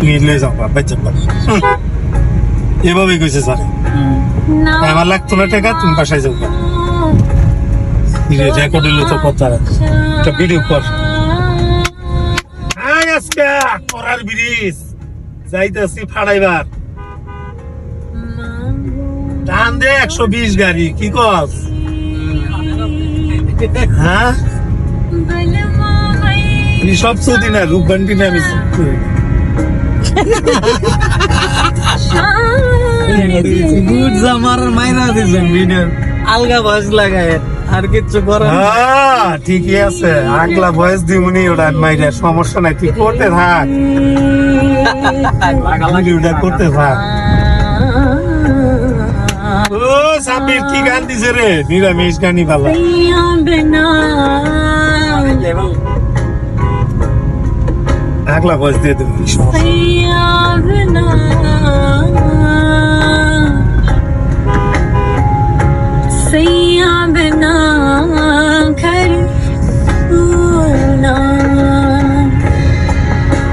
নিয়ে যাও বাচ্চা এভাবেই কইছে স্যার আমার লাগতো না টাকা তুমি বাসায় যাও রেকর্ড হলো তো কথা একটা ভিডিও কর আজকে করার ব্রিজ যাইতেছি ফাড়াইবার টান দে 120 গাড়ি কি কস হ্যাঁ সব সৌদি না রূপবান্টি না আমি গুড জামার মাইনা দিবেন ভিডিও আলগা ভয়েস লাগায় আর কিছু করার ঠিকই আছে আগলা ভয়েস দিমুনি ওটা মাইরা সমস্যা নাই তুই করতে থাক ওটা করতে থাক ও সাবির কি গান দিছে রে নিরামিষ গানি ভালো আগলা ভয়েস দিয়ে দেবো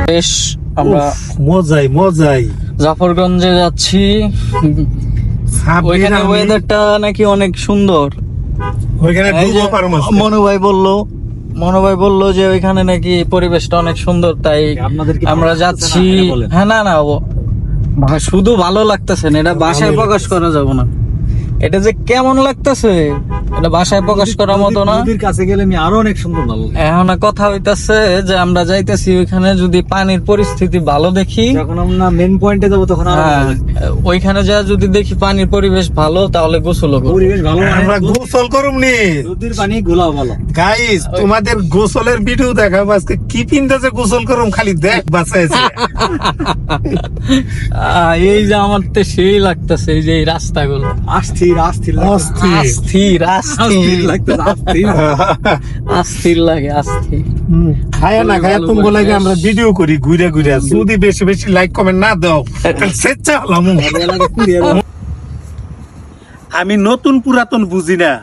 বেশ আমরা মজাই জাফরগঞ্জে যাচ্ছি ওইখানে ওয়েদারটা নাকি অনেক সুন্দর ওইখানে মনু ভাই বললো যে ওইখানে নাকি পরিবেশটা অনেক সুন্দর তাই আমরা যাচ্ছি হ্যাঁ না শুধু ভালো লাগতেছে না এটা বাসায় প্রকাশ করা যাবে না এটা যে কেমন লাগতেছে এটা বাসায় প্রকাশ করার মতো না নদীর কাছে গেলে আমি আরো অনেক সুন্দর ভালো এখন কথা হইতাছে যে আমরা যাইতেছি ওইখানে যদি পানির পরিস্থিতি ভালো দেখি যখন আমরা মেন পয়েন্টে যাবো তখন ওইখানে যা যদি দেখি পানির পরিবেশ ভালো তাহলে গোসল করব পরিবেশ ভালো আমরা গোসল করুমনি নদীর পানি গোলাও ভালো গাইস তোমাদের গোসলের ভিডিও দেখাবো আজকে কি পিন্দাছে গোসল করুম খালি দেখ বাঁচাইছে এই যে আমার তো সেই লাগতেছে এই যে এই রাস্তাগুলো অস্থির লাগে অস্থির খায়া না খায়া তুমি লাগে আমরা ভিডিও করি ঘুরে ঘুরে যদি বেশি বেশি লাইক কমেন্ট না দাও স্বেচ্ছা হলাম আমি নতুন পুরাতন বুঝি না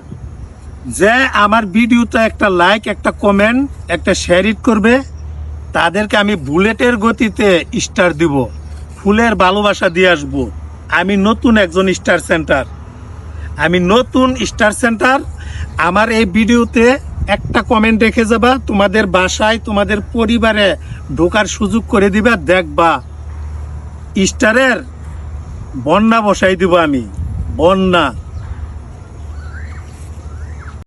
যে আমার ভিডিওতে একটা লাইক একটা কমেন্ট একটা শেয়ার করবে তাদেরকে আমি বুলেটের গতিতে স্টার দিব ফুলের ভালোবাসা দিয়ে আসবো আমি নতুন একজন স্টার সেন্টার আমার এই ভিডিওতে একটা কমেন্ট রেখে যাবা তোমাদের বাসায় তোমাদের পরিবারে ঢোকার সুযোগ করে দিবা দেখবা স্টারের বন্যা বসাই দিব আমি বন্যা